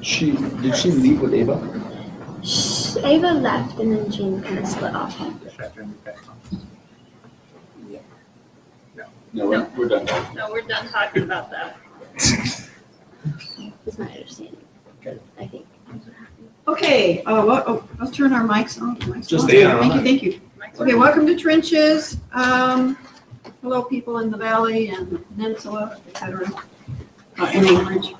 Did she leave with Ava? Ava left and then Jean kind of split off. Yeah. No, we're done. No, we're done talking about that. Is my understanding. Okay. I think. Okay, let's turn our mics on. Just stay on. Thank you. Okay, welcome to Trenches. Hello, people in the valley and the peninsula, etc. In Anchorage.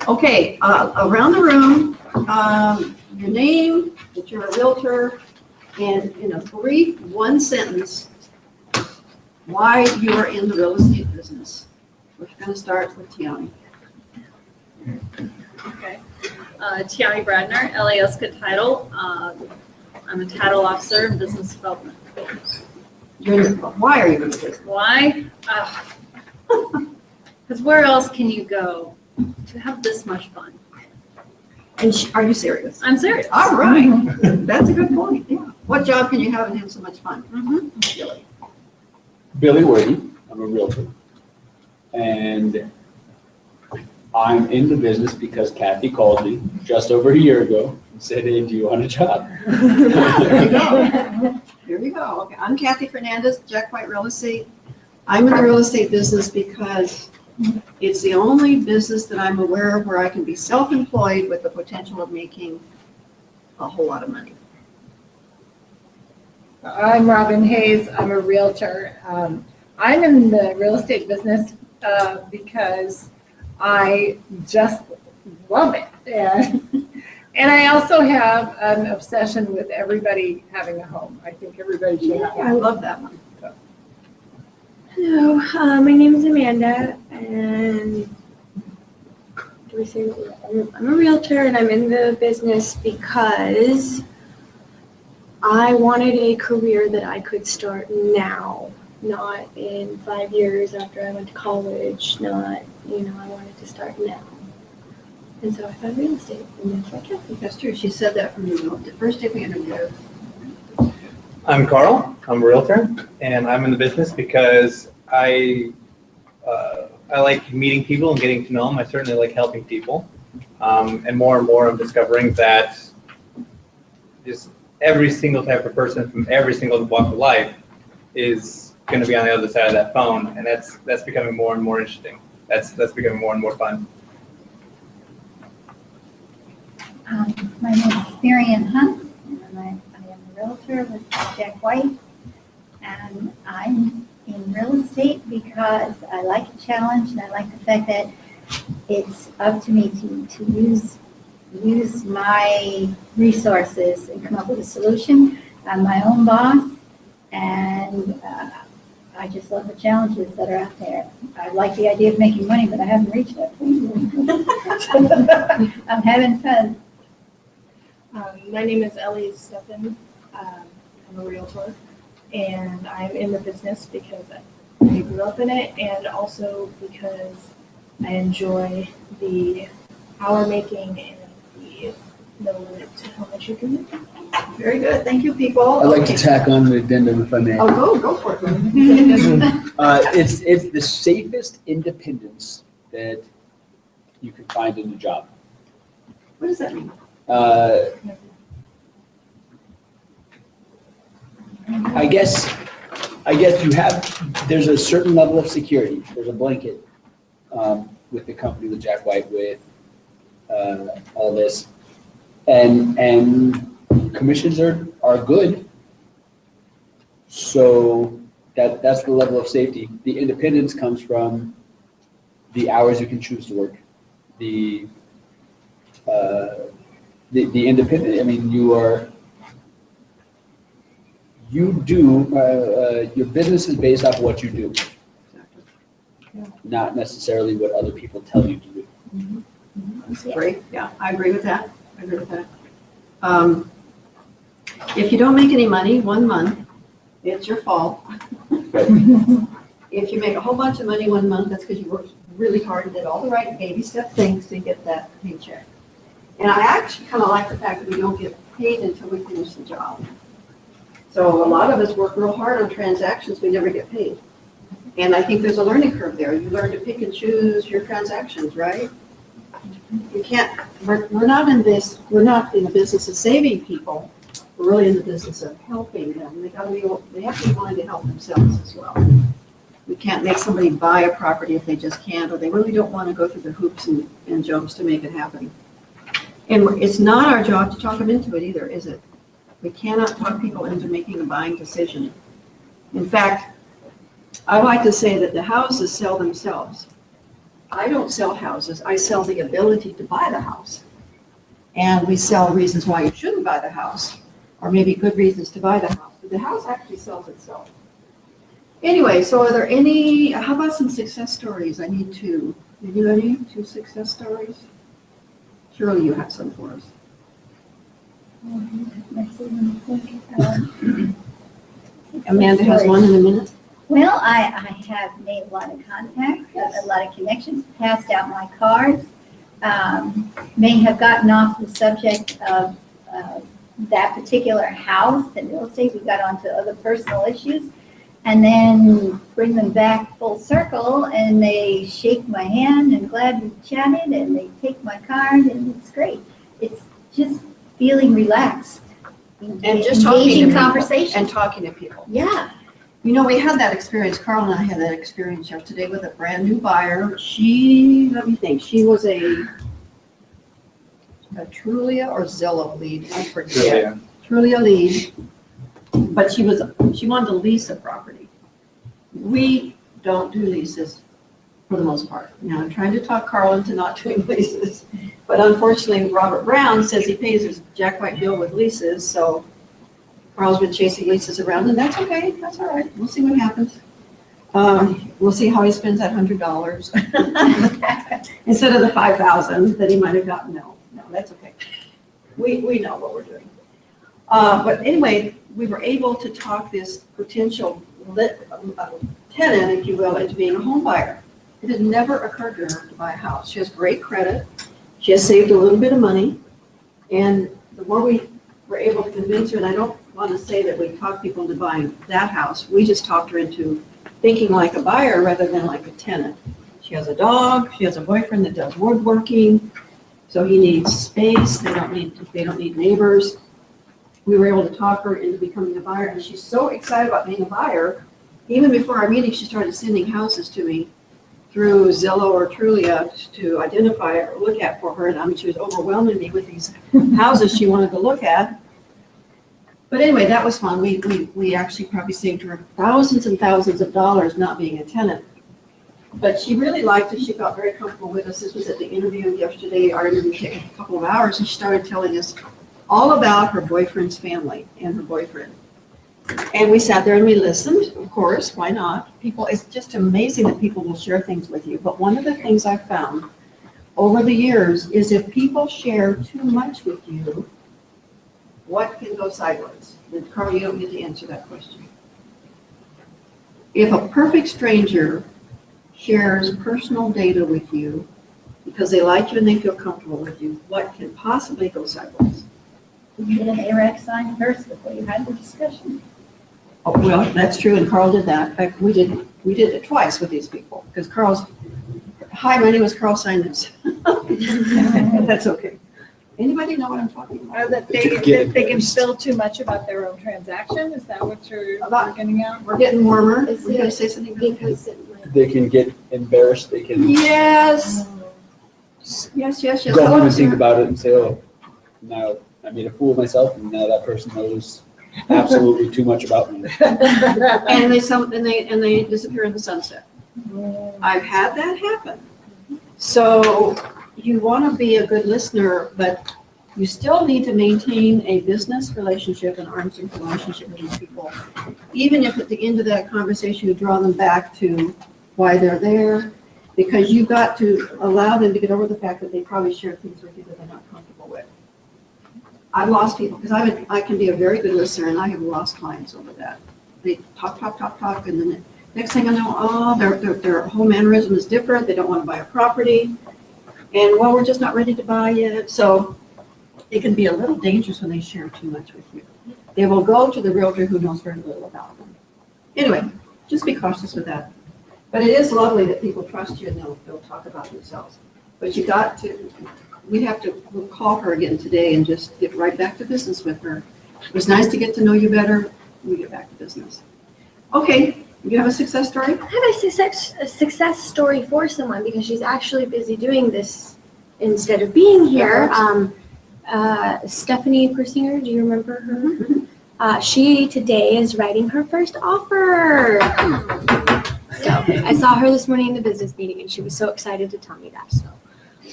Okay, around the room, your name, that you're a realtor, and in a brief one sentence, why you are in the real estate business. We're going to start with Tiani. Okay. Tiani Bradner, LASCA title. I'm a title officer in business development. Why are you in the business? Why? Because where else can you go to have this much fun? And are you serious? I'm serious. All right, that's a good point. Yeah. What job can you have and have so much fun? Really? Billy Worthy. I'm a realtor. And I'm in the business because Kathy called me just over a year ago and said, hey, do you want a job? There you go. Here we go. Okay, I'm Kathy Fernandez, Jack White Real Estate. I'm in the real estate business because it's the only business that I'm aware of where I can be self-employed with the potential of making a whole lot of money. I'm Robin Hayes. I'm a realtor. I'm in the real estate business because I just love it. And I also have an obsession with everybody having a home. I think everybody should have I love that one. Hello, my name is Amanda, and do we say I'm a realtor, and I'm in the business because I wanted a career that I could start now, not in 5 years after I went to college, not, I wanted to start now. And so I found real estate, and that's what kept me. That's true. She said that from the first day we interviewed her. I'm Carl. I'm a realtor, and I'm in the business because I like meeting people and getting to know them. I certainly like helping people, and more I'm discovering that just every single type of person from every single walk of life is going to be on the other side of that phone, and that's becoming more and more interesting. That's becoming more and more fun. My name is Marian Hunt, and I am a realtor with Jack White, and I'm in real estate because I like a challenge, and I like the fact that it's up to me to use my resources and come up with a solution. I'm my own boss, and I just love the challenges that are out there. I like the idea of making money, but I haven't reached that point. I'm having fun. My name is Ellie Steffen. I'm a realtor, and I'm in the business because I grew up in it, and also because I enjoy the hour making and the no limit to how much you can make. Very good. Thank you, people. I'd like to tack on an addendum if I may. Oh, go for it. It's the safest independence that you can find in a job. What does that mean? I guess there's a certain level of security. There's a blanket with the company, with Jack White, with all this, and commissions are good. So that's the level of safety. The independence comes from the hours you can choose to work. The independent. I mean, your business is based off of what you do, not necessarily what other people tell you to do. That's great. Yeah, I agree with that. If you don't make any money 1 month, it's your fault. If you make a whole bunch of money 1 month, that's because you worked really hard and did all the right baby step things to get that paycheck. And I actually kind of like the fact that we don't get paid until we finish the job. So a lot of us work real hard on transactions, we never get paid. And I think there's a learning curve there. You learn to pick and choose your transactions, right? You can't, we're not in this, we're not in the business of saving people. We're really in the business of helping them. They have to be willing to help themselves as well. We can't make somebody buy a property if they just can't, or they really don't want to go through the hoops and jumps to make it happen. And it's not our job to talk them into it either, is it? We cannot talk people into making a buying decision. In fact, I like to say that the houses sell themselves. I don't sell houses, I sell the ability to buy the house. And we sell reasons why you shouldn't buy the house, or maybe good reasons to buy the house. But the house actually sells itself. Anyway, so are there any, how about some success stories? I need two. Anybody? 2 success stories? Surely you have some for us. Amanda has one in a minute. Well, I have made a lot of contacts, a lot of connections, passed out my cards. May have gotten off the subject of that particular house and real estate. We got onto other personal issues, and then bring them back full circle, and they shake my hand and glad we chatted, and they take my card, and it's great. It's just feeling relaxed. And just talking to Engaging people. conversation. And talking to people. Yeah. You know, we had that experience, Carl and I had that experience yesterday with a brand new buyer. She, let me think, she was a Trulia or Zillow lead, I forget. Trulia lead, but she wanted to lease a property. We don't do leases for the most part. Now, I'm trying to talk Carl into not doing leases, but unfortunately, Robert Brown says he pays his Jack White bill with leases, so Carl's been chasing leases around, and that's okay, that's all right, we'll see what happens. We'll see how he spends that $100 instead of the $5,000 that he might have gotten. No, that's okay. We know what we're doing. But anyway, we were able to talk this potential tenant, if you will, into being a home buyer. It had never occurred to her to buy a house. She has great credit. She has saved a little bit of money. And the more we were able to convince her, and I don't want to say that we talked people into buying that house, we just talked her into thinking like a buyer rather than like a tenant. She has a dog, she has a boyfriend that does woodworking, so he needs space, they don't need neighbors. We were able to talk her into becoming a buyer, and she's so excited about being a buyer. Even before our meeting, she started sending houses to me through Zillow or Trulia to identify or look at for her. And I mean, she was overwhelming me with these houses she wanted to look at. But anyway, that was fun. We actually probably saved her thousands and thousands of dollars not being a tenant. But she really liked it. She felt very comfortable with us. This was at the interview yesterday. Our interview took a couple of hours, and she started telling us all about her boyfriend's family and her boyfriend. And we sat there and we listened, of course, why not? People, it's just amazing that people will share things with you. But one of the things I've found over the years is if people share too much with you, what can go sideways? And Carl, you don't get to answer that question. If a perfect stranger shares personal data with you because they like you and they feel comfortable with you, what can possibly go sideways? You get an ARAC sign first before you had the discussion. Oh, well, that's true, and Carl did that. In fact, we did it twice with these people, because Carl's, hi, my name is Carl, sign this. That's okay. Anybody know what I'm talking about? That they can spill too much about their own transaction? Is that what you're getting at? We're getting warmer. Is We're going to it say something. because it might They can get embarrassed, they can Yes. Yes. go home and think about it and say, oh, now I made a fool of myself, and now that person knows absolutely too much about me. And they disappear in the sunset. I've had that happen. So you want to be a good listener, but you still need to maintain a business relationship, an arm's length relationship with these people. Even if at the end of that conversation you draw them back to why they're there, because you've got to allow them to get over the fact that they probably share things with you that they're not comfortable with. I've lost people, because I can be a very good listener, and I have lost clients over that. They talk, and then the next thing I know, oh, their whole mannerism is different. They don't want to buy a property. And, well, we're just not ready to buy yet. So it can be a little dangerous when they share too much with you. They will go to the realtor who knows very little about them. Anyway, just be cautious with that. But it is lovely that people trust you and they'll talk about themselves. But you got to, we'll call her again today and just get right back to business with her. It was nice to get to know you better. We get back to business. Okay, you have a success story? I have a success story for someone because she's actually busy doing this instead of being here. Stephanie Persinger, do you remember her? She today is writing her first offer. So I saw her this morning in the business meeting and she was so excited to tell me that. So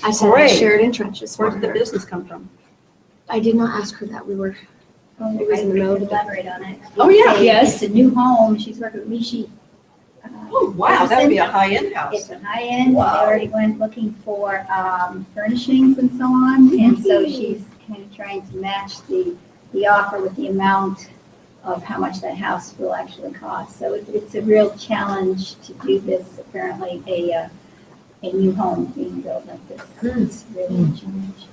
I said I Great. shared in trenches for Where did the her. business come from? I did not ask her that. We were. It was in the middle of the day. Elaborate on it. Oh, yeah. Yes. It's a new home. She's working with Mishi. Oh, wow, that would be a high-end house. It's a high-end. They Wow. already went looking for furnishings and so on. And so she's kind of trying to match the offer with the amount of how much that house will actually cost. So it's a real challenge to do this, apparently, a new home being built like this. It's really a challenge.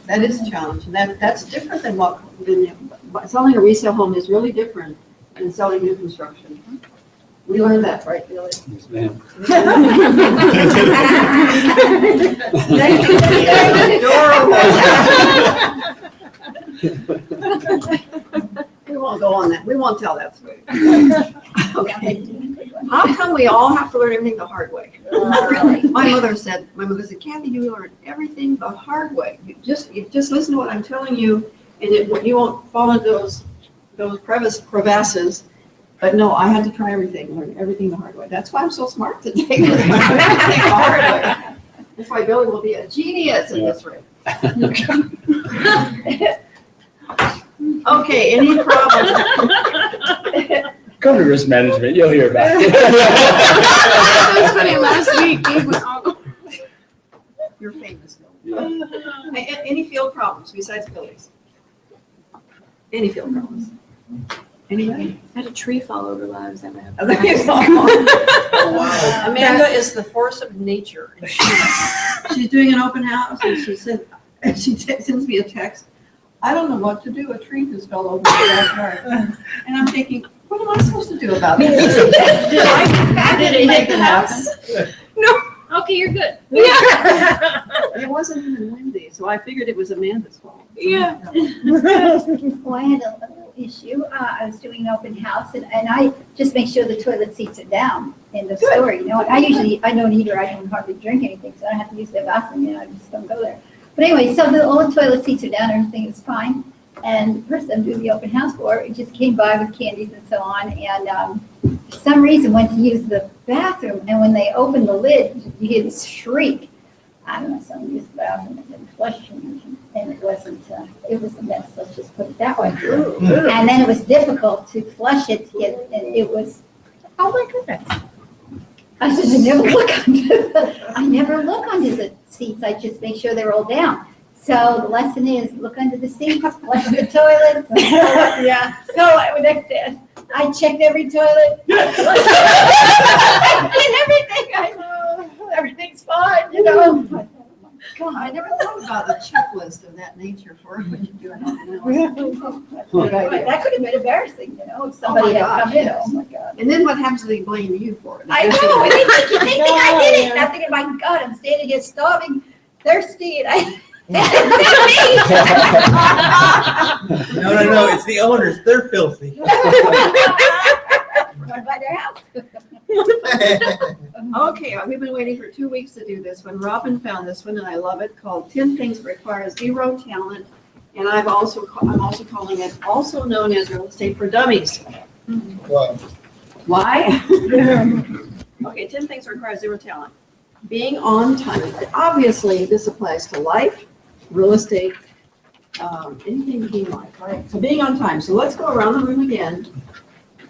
That is a challenge. That's different than selling a resale home is really different than selling new construction. We learned that, right, Billy? Yes, ma'am. We won't go on that. We won't tell that story. How come we all have to learn everything the hard way? Really? My mother said, Kathy, you learn everything the hard way. You just listen to what I'm telling you, and you won't fall into those crevasses. But no, I had to try everything, learn everything the hard way. That's why I'm so smart today. Because I learned everything the hard way. That's why Billy will be a genius in this rate. Okay, any problems? Come to risk management, you'll hear about it. That was funny last week. You're famous, Bill. Any field problems besides Billy's? Any field problems? Anybody? I had a tree fall over while I was at my house. Wow. Amanda is the force of nature. And she's doing an open house, and she sends me a text. I don't know what to do. A tree just fell over the backyard, and I'm thinking, what am I supposed to do about this? Did it hit the house? Okay, you're good. It wasn't even windy, so I figured it was Amanda's fault. Yeah. Well, I had a little issue. I was doing an open house and I just make sure the toilet seats are down in the story. You know, I don't either. I don't hardly drink anything, so I don't have to use their bathroom. You know, I just don't go there. But anyway, so all the toilet seats are down, everything is fine. And the person I'm doing the open house for, it just came by with candies and so on. And for some reason went to use the bathroom. And when they opened the lid, you hear this shriek. I don't know, someone used the bathroom and didn't flush and it wasn't, it was a mess, let's just put it that way. And then it was difficult to flush it to get, and it was, oh my goodness. I said, I never look under the seats, I just make sure they're all down. So the lesson is, look under the seats, flush the toilets. Yeah, so next day, I checked every toilet. I did everything, I know, everything's fine, you know. God, I never thought about the checklist of that nature for when you do an open house. That could have been embarrassing, you know, if somebody had come in, oh my God. And then what happens if they blame you for it? I know, and they think I did it, and I'm thinking, my God, I'm standing here starving, thirsty, and I. No, it's the owners. They're filthy. By their house. Okay, we've been waiting for 2 weeks to do this one. Robin found this one, and I love it, called 10 Things Require Zero Talent. And I'm also calling it, also known as Real Estate for Dummies. Wow. Why? Okay, 10 things require zero talent. Being on time. Obviously, this applies to life, real estate, anything in life, right? So being on time. So let's go around the room again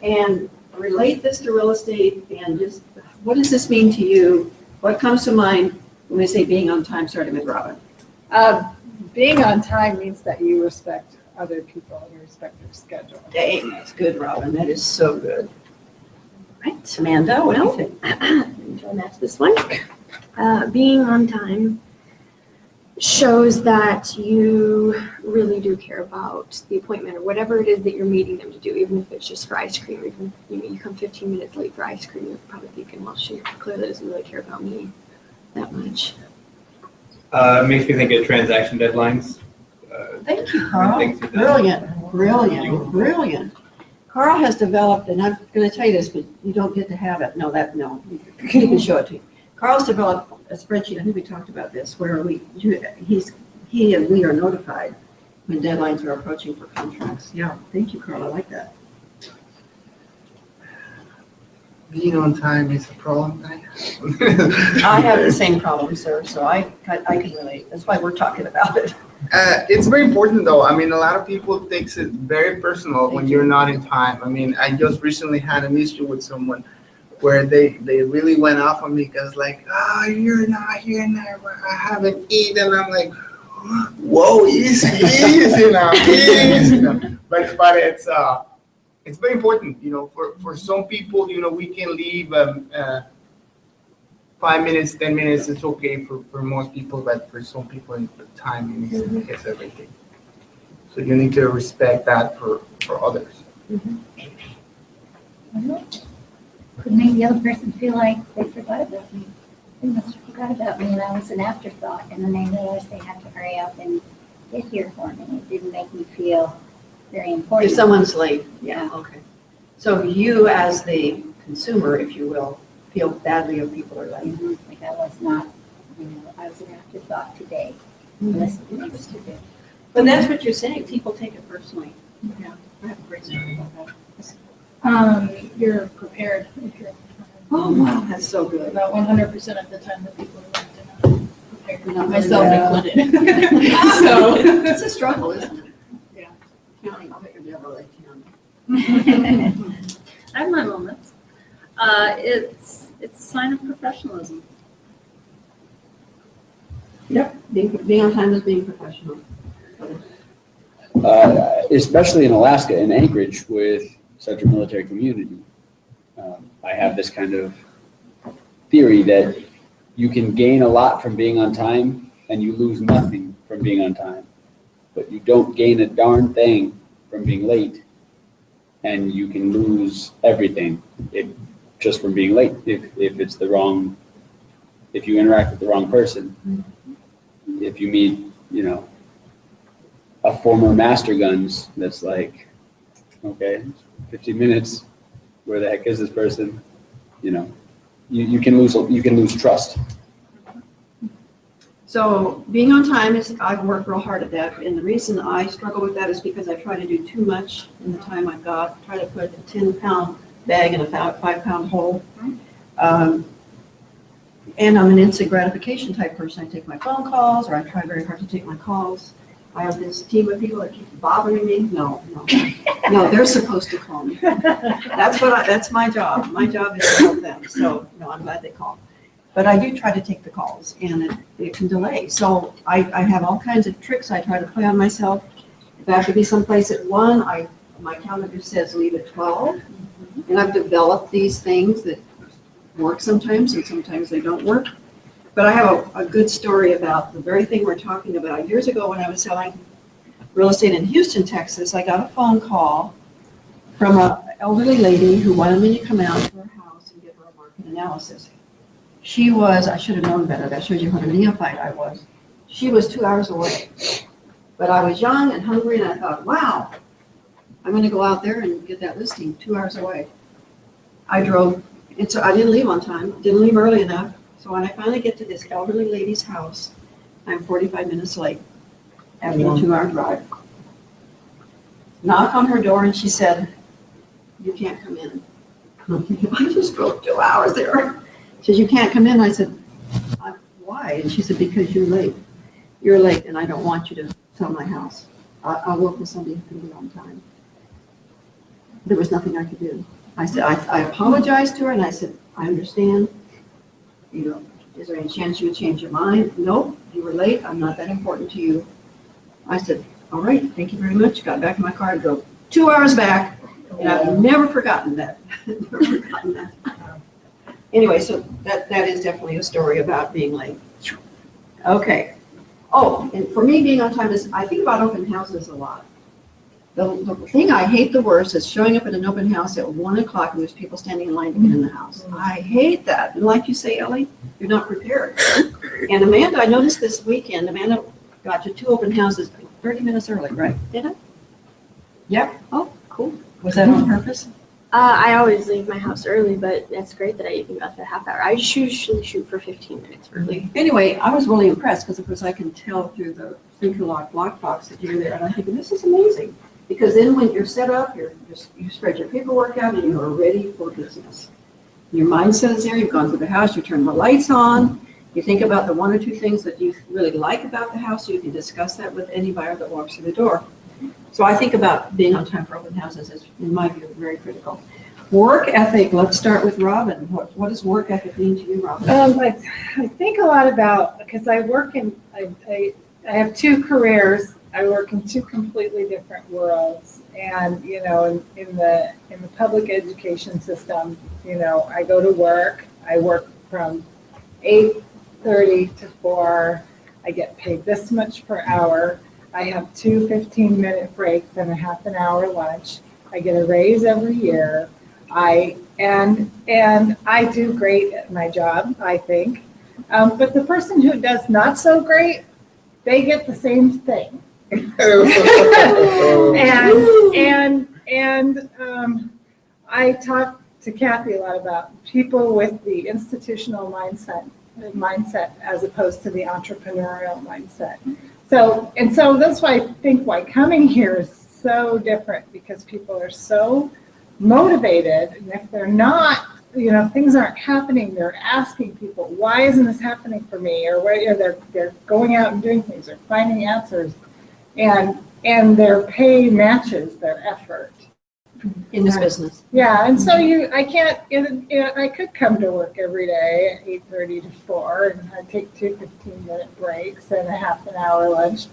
and relate this to real estate and just, what does this mean to you? What comes to mind when we say being on time, starting with Robin? Being on time means that you respect other people and you respect their schedule. Dang, that's good, Robin. That is so good. Right, Amanda, what do you think? Until I match this one. Being on time shows that you really do care about the appointment or whatever it is that you're meeting them to do, even if it's just for ice cream. Or even you come 15 minutes late for ice cream, you're probably thinking, well, she clearly doesn't really care about me that much. It makes me think of transaction deadlines. Thank you, when Carl. things are done. Brilliant. Carl has developed, and I'm going to tell you this, but you don't get to have it. No, you can show it to you. Carl's developed a spreadsheet, I think we talked about this, where he and we are notified when deadlines are approaching for contracts. Yeah, thank you, Carl, I like that. Being on time is a problem. I have the same problem, sir, so I can relate. That's why we're talking about it. It's very important though. I mean, a lot of people takes it very personal when you're not in time. I mean, I just recently had an issue with someone where they really went off on me because like, you're not here now. I haven't eaten. I'm like, whoa, easy, easy. But it's very important, for some people, we can leave 5 minutes, 10 minutes, it's okay for most people, but for some people, the time is everything. So you need to respect that for others. Could make the other person feel like they forgot about me. They must have forgot about me and I was an afterthought, and then they realized they had to hurry up and get here for me. It didn't make me feel very important. If someone's late, yeah, okay. So you as the consumer, if you will, feel badly if people are late. Like I was not, I was an afterthought today. Listen to things to do. But that's what you're saying, people take it personally. Yeah, I have a great story about that. You're prepared if you're Oh, wow, that's so good. about 100% of the time that people are left and prepared, Not myself really, included. So, It's a struggle, isn't it? Yeah. Counting, I'll bet you're never late counting. I have my moments. It's a sign of professionalism. Yep, being on time is being professional. Especially in Alaska, in Anchorage, with such a military community. I have this kind of theory that you can gain a lot from being on time and you lose nothing from being on time. But you don't gain a darn thing from being late, and you can lose everything just from being late if it's the wrong, if you interact with the wrong person. If you meet, a former master guns that's like, okay, 15 minutes, where the heck is this person? You can lose trust. So being on time I've worked real hard at that, and the reason I struggle with that is because I try to do too much in the time I've got. Try to put a 10-pound bag in a 5-pound hole. And I'm an instant gratification type person. I take my phone calls, or I try very hard to take my calls. I have this team of people that keep bothering me. No, they're supposed to call me. That's my job. My job is to help them. So, I'm glad they call. But I do try to take the calls, and it can delay. So I have all kinds of tricks I try to play on myself. If I have to be someplace at 1, my calendar says leave at 12. And I've developed these things that work sometimes, and sometimes they don't work. But I have a good story about the very thing we're talking about. Years ago, when I was selling real estate in Houston, Texas, I got a phone call from an elderly lady who wanted me to come out to her house and give her a market analysis. I should have known better. That shows you what a neophyte I was. She was 2 hours away. But I was young and hungry, and I thought, wow, I'm going to go out there and get that listing 2 hours away. I drove, and so I didn't leave on time, didn't leave early enough. So when I finally get to this elderly lady's house, I'm 45 minutes late after a 2-hour drive. Knock on her door, and she said, you can't come in. I just drove 2 hours there. She says, you can't come in. I said, why? And she said, because you're late. You're late, and I don't want you to sell my house. I'll work with somebody who can be on time. There was nothing I could do. I said, I apologized to her, and I said, I understand. Is there any chance you would change your mind? Nope, you were late. I'm not that important to you. I said, all right, thank you very much. Got back in my car and drove 2 hours back, and I've never forgotten that. Never forgotten that. Anyway, so that is definitely a story about being late. Okay. Oh, and for me, being on time is, I think about open houses a lot. The thing I hate the worst is showing up at an open house at 1 o'clock and there's people standing in line to get in the house. I hate that. And like you say, Ellie, you're not prepared. And Amanda, I noticed this weekend, Amanda got you 2 open houses 30 minutes early, right? Did I? Yep. Oh, cool. Was that on purpose? I always leave my house early, but it's great that I even got the half hour. I usually shoot for 15 minutes early. Anyway, I was really impressed because of course I can tell through the Thinkalot block box that you're there, and I'm thinking, this is amazing. Because then when you're set up, you spread your paperwork out and you are ready for business. Your mindset is there, you've gone through the house, you turn the lights on, you think about the 1 or 2 things that you really like about the house, so you can discuss that with any buyer that walks through the door. So I think about being on time for open houses is, in my view, very critical. Work ethic, let's start with Robin. What does work ethic mean to you, Robin? I think a lot about, because I work in, I have 2 careers. I work in 2 completely different worlds. And, you know, in the public education system, you know, I go to work. I work from 8:30 to 4. I get paid this much per hour. I have 2 15-minute breaks and a half an hour lunch. I get a raise every year. And I do great at my job, I think. But the person who does not so great, they get the same thing. and I talk to Kathy a lot about people with the institutional mindset as opposed to the entrepreneurial mindset. So that's why I think why coming here is so different, because people are so motivated, and if they're not, you know, things aren't happening, they're asking people, why isn't this happening for me? Or they're going out and doing things, they're finding answers, and their pay matches their effort. In this business. Yeah, and so I could come to work every day at 8:30 to 4, and I take 2 15-minute breaks and a half an hour lunch.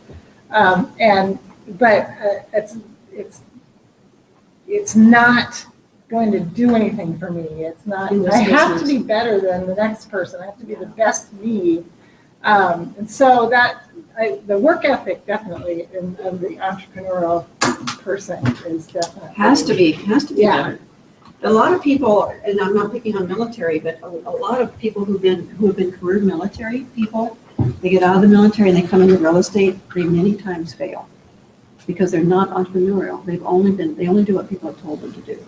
But it's not going to do anything for me. It's not. I have to be better than the next person. I have to be the best me. And so the work ethic definitely of the entrepreneurial person is definitely Has to be Yeah. better. A lot of people, and I'm not picking on military, but a lot of people who have been career military people, they get out of the military and they come into real estate, they many times fail because they're not entrepreneurial. They only do what people have told them to do.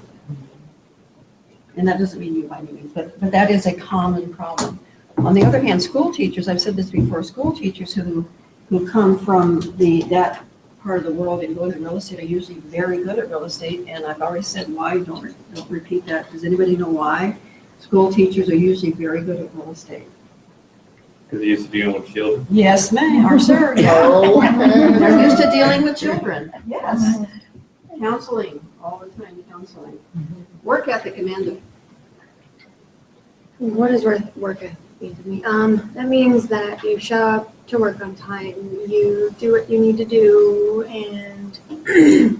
And that doesn't mean you by any means, but that is a common problem. On the other hand, school teachers, I've said this before, school teachers who come from that part of the world and go into real estate are usually very good at real estate. And I've already said why, don't repeat that. Does anybody know why? School teachers are usually very good at real estate. Because they used to deal with children. Yes, ma'am, or sir. They're used to dealing with children. Yes. Counseling, all the time counseling. Work ethic, Amanda. What does work ethic mean to me? That means that you show up to work on time, you do what you need to do, and I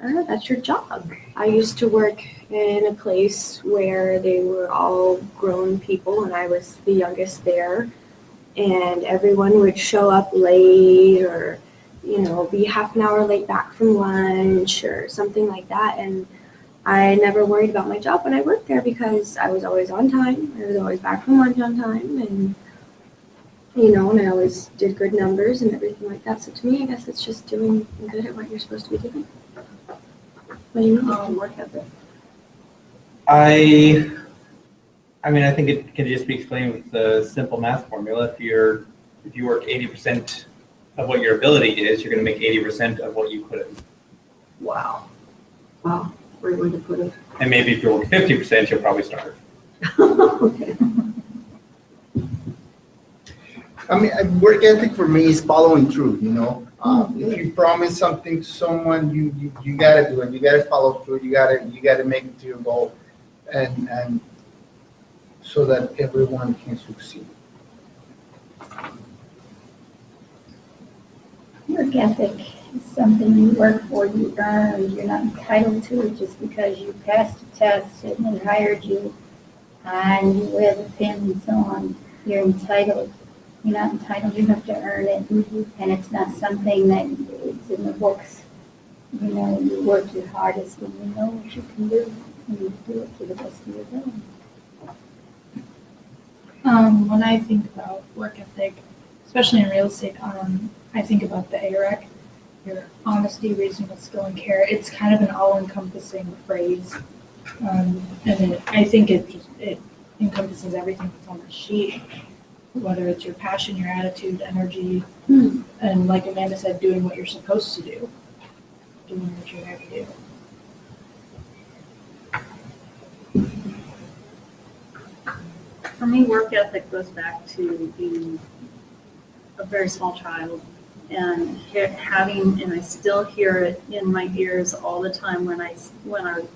don't know, that's your job. I used to work in a place where they were all grown people and I was the youngest there, and everyone would show up late or, you know, be half an hour late back from lunch or something like that. And I never worried about my job when I worked there because I was always on time. I was always back from lunch on time, and you know, and I always did good numbers and everything like that. So to me, I guess it's just doing good at what you're supposed to be doing. What do you mean? Work ethic. I mean, I think it can just be explained with the simple math formula. If you work 80% of what your ability is, you're going to make 80% of what you couldn't. Wow. Wow. Where are you going to put it? And maybe if you work 50%, you'll probably starve. Okay. I mean, work ethic for me is following through, you know. If you promise something to someone, you gotta do it. You gotta follow through. You gotta make it to your goal, and so that everyone can succeed. Work ethic is something you work for, you earn, you're not entitled to it just because you passed a test and they hired you and you wear the pin and so on. You're entitled. You're not entitled, you have to earn it. And it's not something that it's in the books. You know, you work your hardest and you know what you can do and you do it to the best of your ability. When I think about work ethic, especially in real estate, I think about the AREC, your honesty, reasonable skill, and care. It's kind of an all-encompassing phrase. I think it encompasses everything that's on the sheet, whether it's your passion, your attitude, energy, and like Amanda said, doing what you're supposed to do, doing what you're there to do. For me, work ethic goes back to being a very small child and having, and I still hear it in my ears all the time when I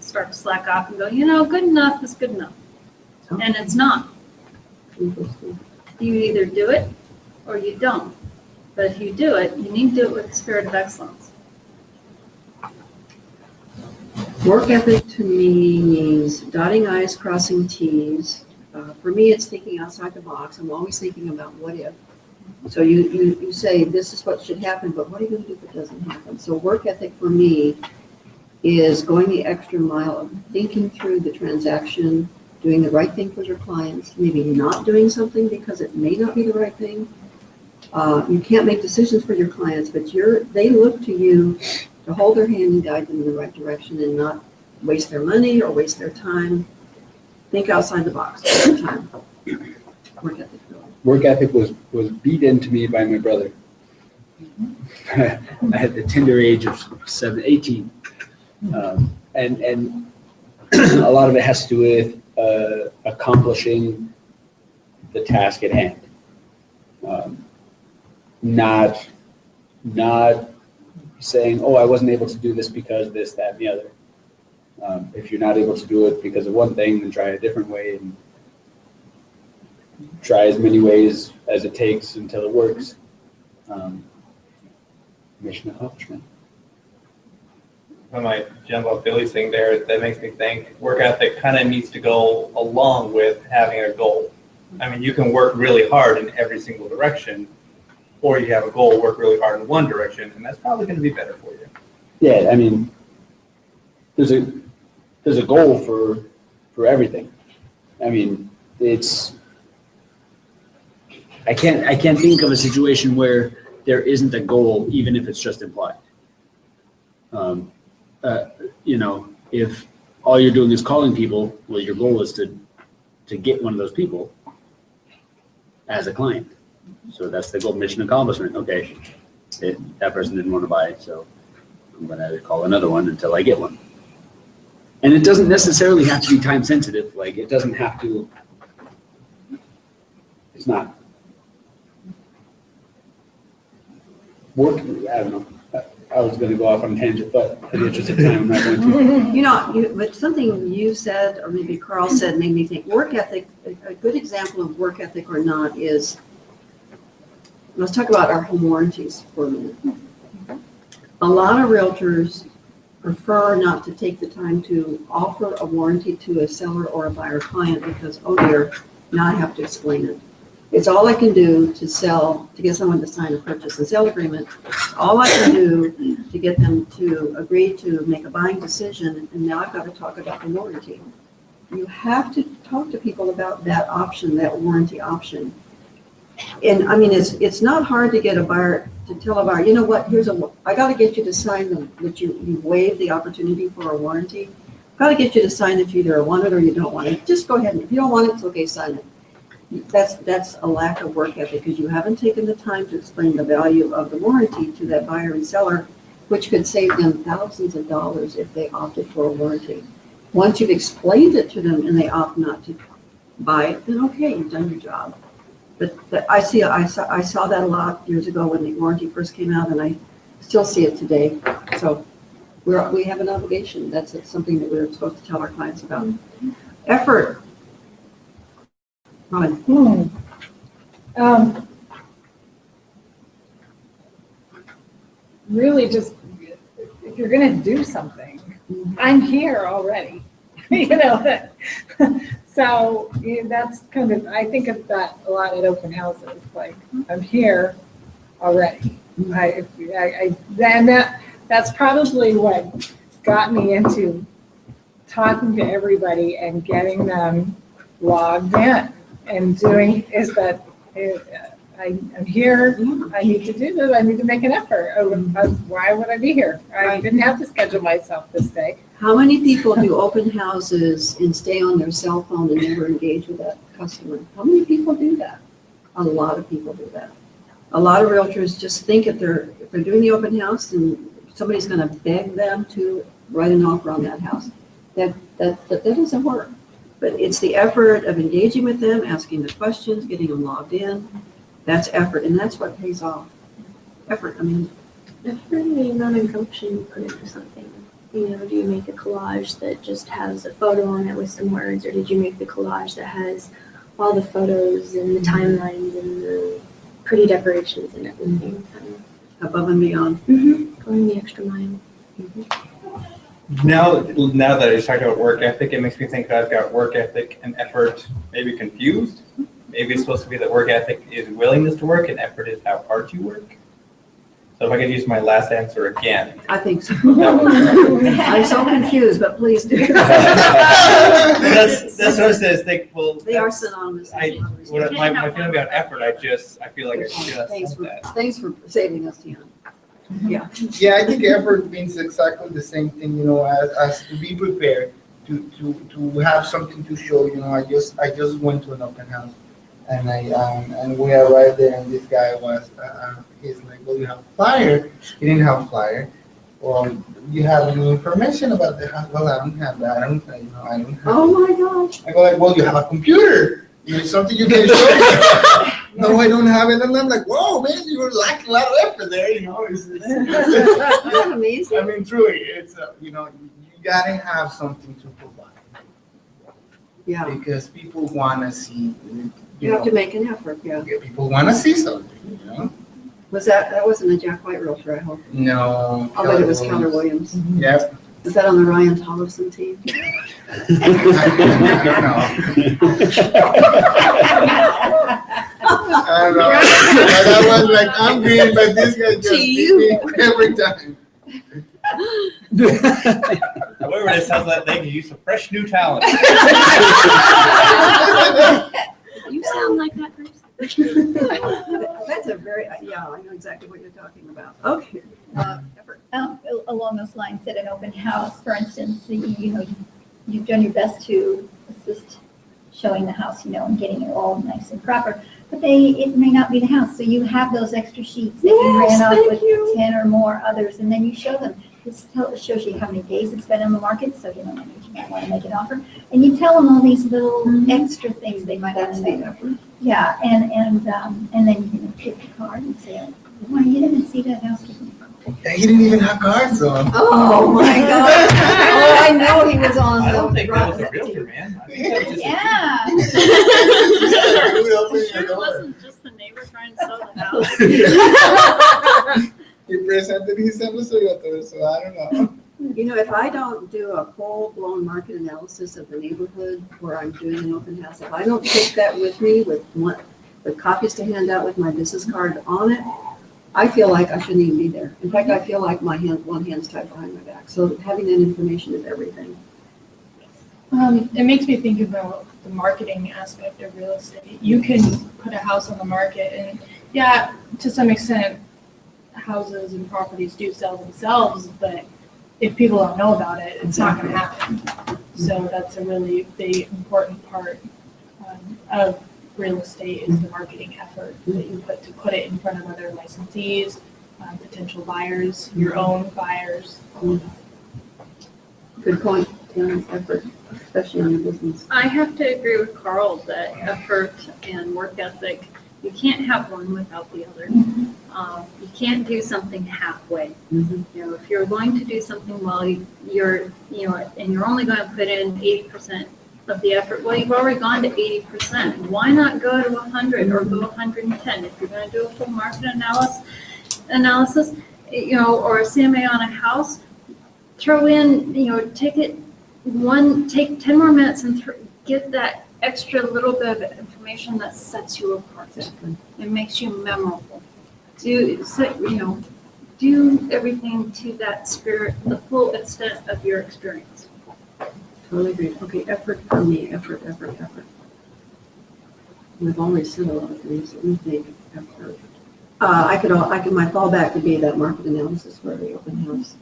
start to slack off and go, good enough is good enough. And it's not. You either do it or you don't. But if you do it, you need to do it with a spirit of excellence. Work ethic to me means dotting I's, crossing T's. For me, it's thinking outside the box. I'm always thinking about what if. So you say this is what should happen, but what are you going to do if it doesn't happen? So work ethic for me is going the extra mile of thinking through the transaction, doing the right thing for your clients, maybe not doing something because it may not be the right thing. You can't make decisions for your clients, but they look to you to hold their hand and guide them in the right direction and not waste their money or waste their time. Think outside the box all the time. Work ethic. Work ethic was beat into me by my brother. I had the tender age of 18. And a lot of it has to do with accomplishing the task at hand. Not saying, I wasn't able to do this because this, that, and the other. If you're not able to do it because of one thing, then try a different way and try as many ways as it takes until it works. Mission accomplishment. I might jump off Billy's thing there. That makes me think work ethic kind of needs to go along with having a goal. I mean, you can work really hard in every single direction, or you have a goal, work really hard in one direction, and that's probably going to be better for you. Yeah, I mean, there's a goal for everything. I mean, I can't think of a situation where there isn't a goal, even if it's just implied. If all you're doing is calling people, well, your goal is to get one of those people as a client. So that's the goal, mission accomplishment. Okay, that person didn't want to buy it, so I'm going to call another one until I get one. And it doesn't necessarily have to be time sensitive. Like it doesn't have to. It's not. Work. I don't know. I was going to go off on a tangent, but in the interest of time, I'm not going to. But something you said, or maybe Carl said, made me think work ethic. A good example of work ethic or not is, let's talk about our home warranties for a minute. A lot of realtors prefer not to take the time to offer a warranty to a seller or a buyer client because, oh dear, now I have to explain it. It's all I can do to get someone to sign a purchase and sale agreement. All I can do to get them to agree to make a buying decision, and now I've got to talk about the warranty. You have to talk to people about that option, that warranty option. And I mean, it's not hard to get a buyer to tell a buyer, you know what, I got to get you to sign that you waive the opportunity for a warranty. I've got to get you to sign that you either want it or you don't want it. Just go ahead, and if you don't want it, it's okay, sign it. That's a lack of work ethic because you haven't taken the time to explain the value of the warranty to that buyer and seller, which could save them thousands of dollars if they opted for a warranty. Once you've explained it to them and they opt not to buy it, then okay, you've done your job. But I saw that a lot years ago when the warranty first came out, and I still see it today. So we have an obligation. That's something that we're supposed to tell our clients about. Effort. Robin. Really just, if you're going to do something, I'm here already, So that's kind of, I think of that a lot at open houses, like I'm here already. That's probably what got me into talking to everybody and getting them logged in am doing is that I'm here, I need to do this, I need to make an effort. Why would I be here? I Right. didn't have to schedule myself this day. How many people do open houses and stay on their cell phone and never engage with that customer? How many people do that? A lot of people do that. A lot of realtors just think if they're doing the open house and somebody's gonna beg them to write an offer on that house, that doesn't work. But it's the effort of engaging with them, asking the questions, getting them logged in. That's effort, and that's what pays off. Effort, I mean. Effort and the amount of gumption you put into something. You know, do you make a collage that just has a photo on it with some words, or did you make the collage that has all the photos and the timelines and the pretty decorations and everything? Above and beyond. Going the extra mile. Now that I talked about work ethic, it makes me think that I've got work ethic and effort maybe confused. Maybe it's supposed to be that work ethic is willingness to work and effort is how hard you work. So if I could use my last answer again. I think so. That would be I'm so confused, but please do. That's what I says. Well, They are synonymous. My feeling about effort, I feel like I just Thanks said that. Thanks for saving us, Tiana. Yeah. Yeah, I think effort means exactly the same thing, as to be prepared, to have something to show, I just went to an open house and and we arrived there and this guy was, he's like, well, you have a flyer. He didn't have a flyer. Well, you have any information about the house? Well, I don't have that. I don't have. Oh my gosh. I go like, well, you have a computer. Something you can show. No, I don't have it. And I'm like, whoa, man, you were lacking a lot of effort there, Isn't that amazing? I mean, truly, it's, you gotta have something to provide. Yeah. Because people wanna see, You have to make an effort, yeah. people wanna see something, That wasn't a Jack White realtor, I hope. No. I'll bet it was Keller Williams. Yep. Is that on the Ryan Tollefson team? I don't know. I was like, I'm green, but this guy just beat me every time. Whoever this sounds like they can use some fresh new talent. You sound like that person. That's a very, yeah, I know exactly what you're talking about. Okay. Effort. Along those lines, at an open house, for instance, you've done your best to assist showing the house, and getting it all nice and proper. But it may not be the house, so you have those extra sheets that you ran off with 10 or more others, and then you show them. This shows you how many days it's been on the market, so you might want to make an offer. And you tell them all these little extra things they might want to know. Yeah, and then you take the card and say, "Why you didn't see that house?" He didn't even have cards on. Oh my God! Oh, I know he was on. I don't think that was a realtor, man. I think that was just Yeah. Sure it wasn't just the neighbor trying to sell the house. He presented his realtor, so I don't know. If I don't do a full-blown market analysis of the neighborhood where I'm doing an open house, if I don't take that with me with copies to hand out with my business card on it, I feel like I shouldn't even be there. In fact, I feel like one hand's tied behind my back. So having that information is everything. It makes me think about the marketing aspect of real estate. You can put a house on the market and yeah, to some extent, houses and properties do sell themselves, but if people don't know about it, it's not going to happen. So that's a really big, important part of real estate is the marketing effort that you put it in front of other licensees, potential buyers, your own buyers. Good point. Yeah, effort, especially on your business. I have to agree with Carl that effort and work ethic, you can't have one without the other. You can't do something halfway. If you're going to do something well, and you're only going to put in 80% of the effort, well, you've already gone to 80%. Why not go to 100 or go 110? If you're going to do a full market analysis, or a CMA on a house, throw in, take 10 more minutes and get that extra little bit of information that sets you apart. It makes you memorable. Do everything to that spirit, the full extent of your experience. Totally agree. Okay, effort for me. Effort. We've already said a lot of things. Let me think. Effort. My fallback could be that market analysis for the open house.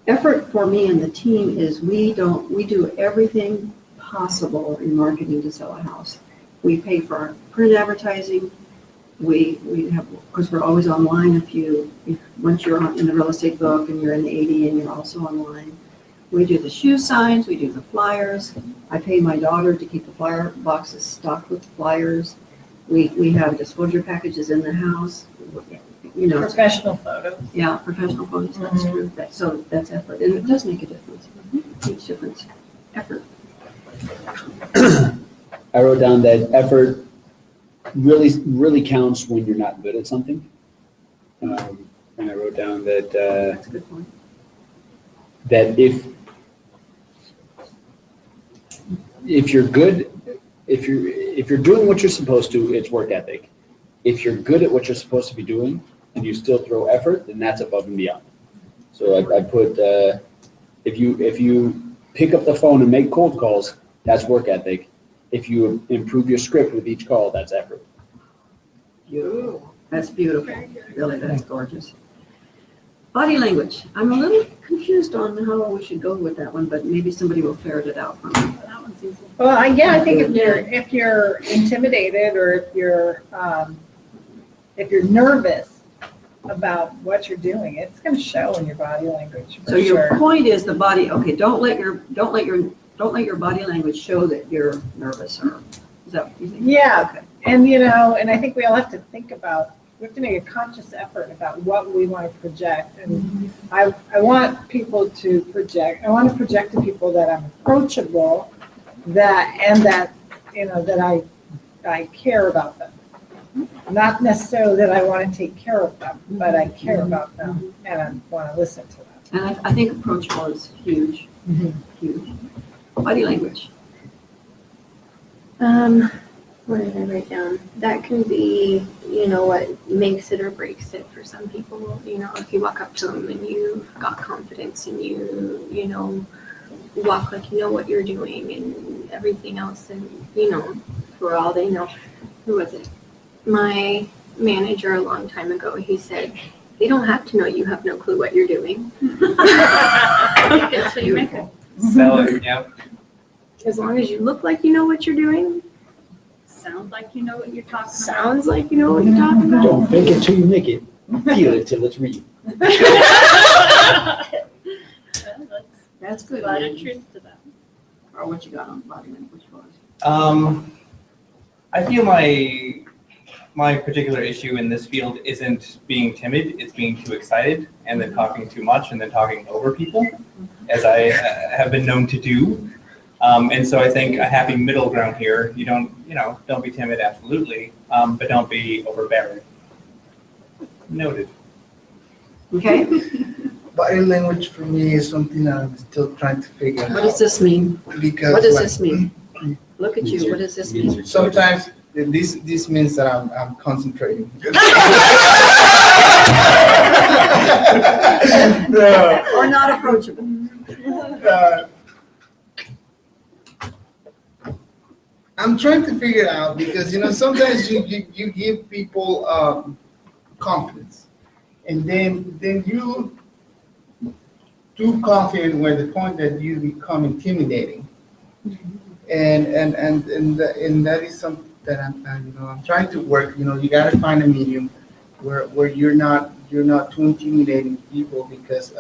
Effort for me and the team is we do everything possible in marketing to sell a house. We pay for our print advertising. We have, because we're always online. Once you're in the real estate book and you're in the AD and you're also online. We do the shoe signs, we do the flyers. I pay my daughter to keep the flyer boxes stocked with flyers. We have disclosure packages in the house, Professional photos. Yeah, professional photos, that's true. So that's effort, and it does make a difference. It makes difference. Effort. I wrote down that effort really counts when you're not good at something. And I wrote down that That's a good point. that if you're good, if you're doing what you're supposed to, it's work ethic. If you're good at what you're supposed to be doing and you still throw effort, then that's above and beyond. So I put if you pick up the phone and make cold calls, that's work ethic. If you improve your script with each call, that's effort. Beautiful. That's beautiful. Really, that's gorgeous. Body language. I'm a little confused on how we should go with that one, but maybe somebody will ferret it out for me. That one's easy. Well, I think if you're intimidated or if you're nervous about what you're doing, it's going to show in your body language. So your point is the body. Okay, don't let your body language show that you're nervous, or is that what you think? Yeah. Okay. And and I think we all have to think about. We have to make a conscious effort about what we want to project. And I want people to project. I want to project to people that I'm approachable, that I care about them. Not necessarily that I want to take care of them, but I care about them and I want to listen to them. And I think approachable is huge. Huge. Body language. What did I write down? That can be, what makes it or breaks it for some people. If you walk up to them and you've got confidence and you walk like you know what you're doing and everything else, and for all they know, who was it? My manager a long time ago, he said, they don't have to know you have no clue what you're doing. It's what you make it. Sell it, yeah. As long as you look like you know what you're doing, Sound like you know what you're talking about. sounds like you know what you're talking about. Don't fake it till you make it. Feel it till it's real. That's good. A lot of truth to that. Or what you got on body language was. I feel my particular issue in this field isn't being timid, it's being too excited and then talking too much and then talking over people, as I have been known to do. And so I think a happy middle ground here, you don't be timid, absolutely, but don't be overbearing. Noted. Okay. Body language for me is something I'm still trying to figure out. What does this mean? Because What does this mean? Look at you. What does this mean? sometimes this means that I'm concentrating. No. Or not approachable. I'm trying to figure it out because sometimes you give people confidence, and then you too confident where the point that you become intimidating, and that is something that I'm trying to work. You got to find a medium where you're not too intimidating people because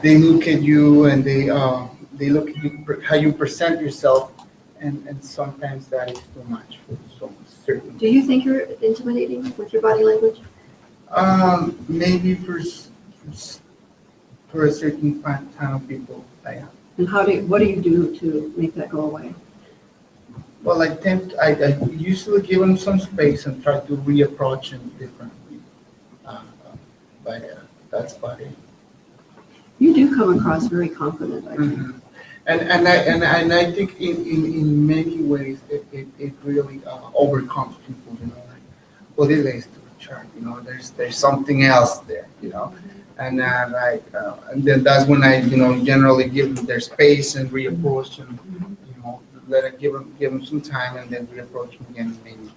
they look at you and they look at you, how you present yourself, and sometimes that is too much for some certain. Do you think you're intimidating with your body language? Maybe for a certain kind of people, I am. And what do you do to make that go away? Well, I usually give them some space and try to reapproach them differently. But that's about it. You do come across very confident, I think. Mm-hmm. And I think in many ways it really overcomes people. Well, this lays to the chart. There's something else there. And and then that's when I generally give them their space and reapproach them. give them some time and then reapproach them again, maybe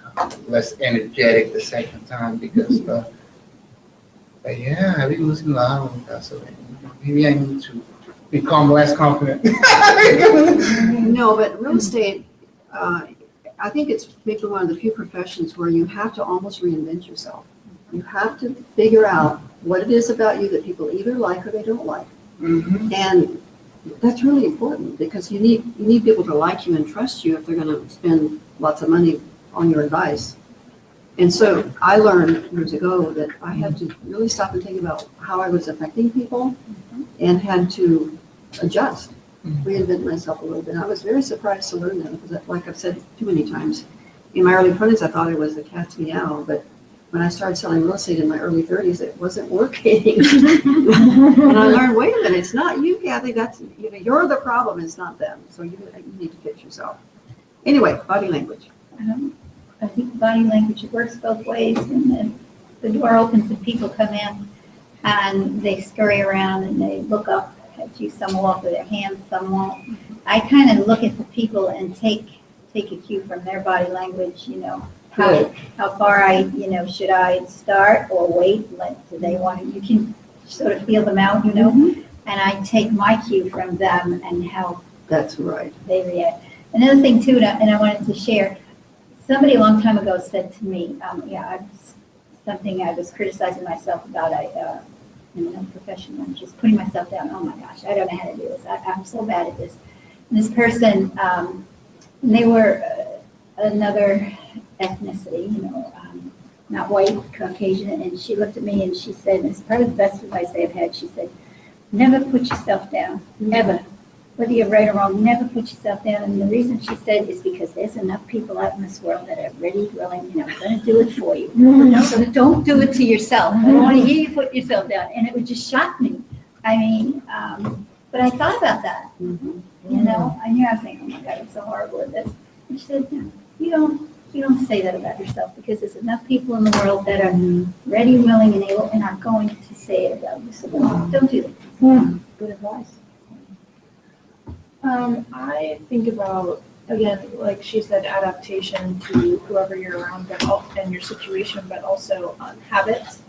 less energetic the second time because, but yeah, I've been losing a lot of that, so maybe I need to become less confident. No, but real estate, I think it's maybe one of the few professions where you have to almost reinvent yourself. You have to figure out what it is about you that people either like or they don't like. Mhm. And that's really important because you need people to like you and trust you if they're going to spend lots of money on your advice. And so I learned years ago that I had to really stop and think about how I was affecting people and had to adjust, reinvent myself a little bit. I was very surprised to learn that because, like I've said too many times, in my early 20s, I thought I was the cat's meow, but when I started selling real estate in my early 30s, it wasn't working. And I learned, wait a minute, it's not you, Kathy. That's, you're the problem. It's not them. So you need to fix yourself. Anyway, body language. I think body language works both ways. And then the door opens and people come in and they scurry around and they look up at you. Some will offer their hands, some won't. I kind of look at the people and take a cue from their body language, how far should I start or wait? Like, do they want to, you can sort of feel them out, and I take my cue from them and how That's right. they react. Another thing too, and I wanted to share, somebody a long time ago said to me, something I was criticizing myself about, in a profession, I'm just putting myself down, oh my gosh, I don't know how to do this, I'm so bad at this. And this person, they were another ethnicity, not white, Caucasian, and she looked at me and she said, it's probably the best advice I've had, she said, never put yourself down, ever. Whether you're right or wrong, never put yourself down. And the reason she said is because there's enough people out in this world that are ready, willing, going to do it for you. So don't do it to yourself. I don't want to hear you put yourself down. And it would just shock me. I mean, but I thought about that. I knew I was thinking, oh my God, I'm so horrible at this. And she said, no, you don't say that about yourself because there's enough people in the world that are ready, willing, and able, and are going to say it about you. So don't do that. Good advice. I think about, again, like she said, adaptation to whoever you're around and your situation, but also habits.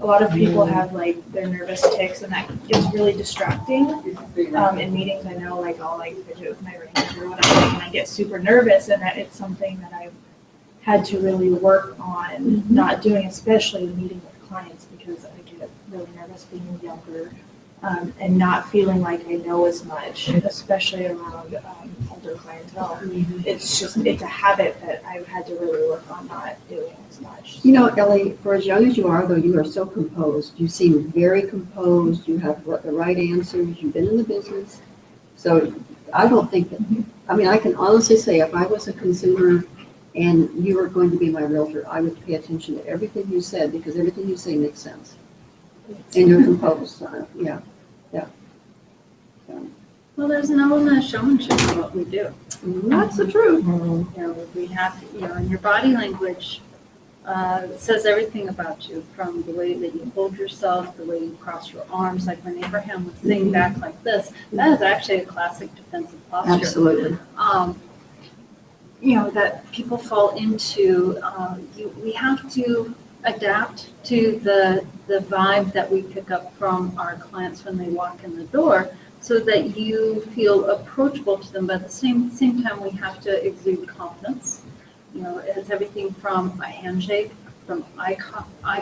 A lot of people have like their nervous tics, and that gets really distracting. In meetings, I know I'll fidget with my hands or whatever, and I get super nervous, and that it's something that I've had to really work on not doing, especially meeting with clients, because I get really nervous being younger. And not feeling like I know as much, especially around older clientele. It's a habit that I've had to really work on not doing as much. Ellie, for as young as you are, though, you are so composed. You seem very composed. You have the right answers. You've been in the business. So I don't think that, I can honestly say if I was a consumer and you were going to be my realtor, I would pay attention to everything you said because everything you say makes sense. And you're composed. Yeah. Well, there's an element of showmanship in what we do. That's the truth. We have to, and your body language says everything about you, from the way that you hold yourself, the way you cross your arms. Like when Abraham was sitting back like this, that is actually a classic defensive posture. Absolutely. That people fall into. We have to adapt to the vibe that we pick up from our clients when they walk in the door, so that you feel approachable to them. But at the same time, we have to exude confidence. It's everything from a handshake, from eye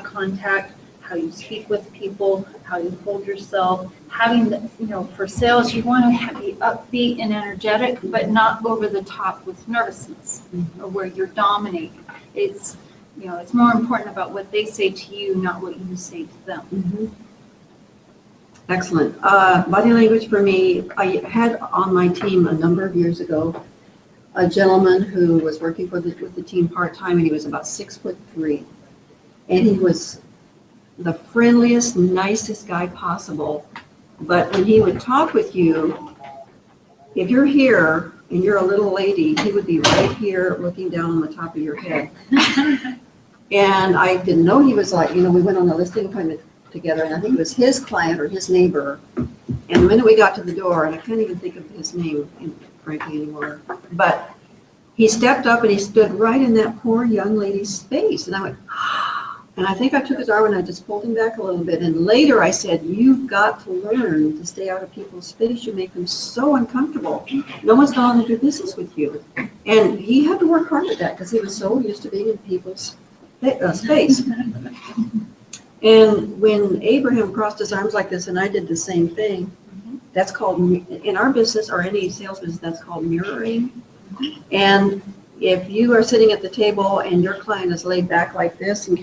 contact, how you speak with people, how you hold yourself. Having for sales, you want to be upbeat and energetic, but not over the top with nervousness or where you're dominating. It's more important about what they say to you, not what you say to them. Excellent. Body language for me, I had on my team a number of years ago a gentleman who was working with the team part-time, and he was about 6'3", and he was the friendliest, nicest guy possible. But when he would talk with you, if you're here and you're a little lady, he would be right here looking down on the top of your head. And I didn't know he was we went on a listing appointment together, and I think it was his client or his neighbor, And the minute we got to the door, and I can't even think of his name, frankly, anymore, but he stepped up and he stood right in that poor young lady's face. And I went, and I think I took his arm and I just pulled him back a little bit. And later I said, you've got to learn to stay out of people's space. You make them so uncomfortable. No one's going to do business with you. And he had to work hard at that because he was so used to being in people's space. And when Abraham crossed his arms like this, and I did the same thing, that's called, in our business or any sales business, that's called mirroring. And if you are sitting at the table and your client is laid back like this and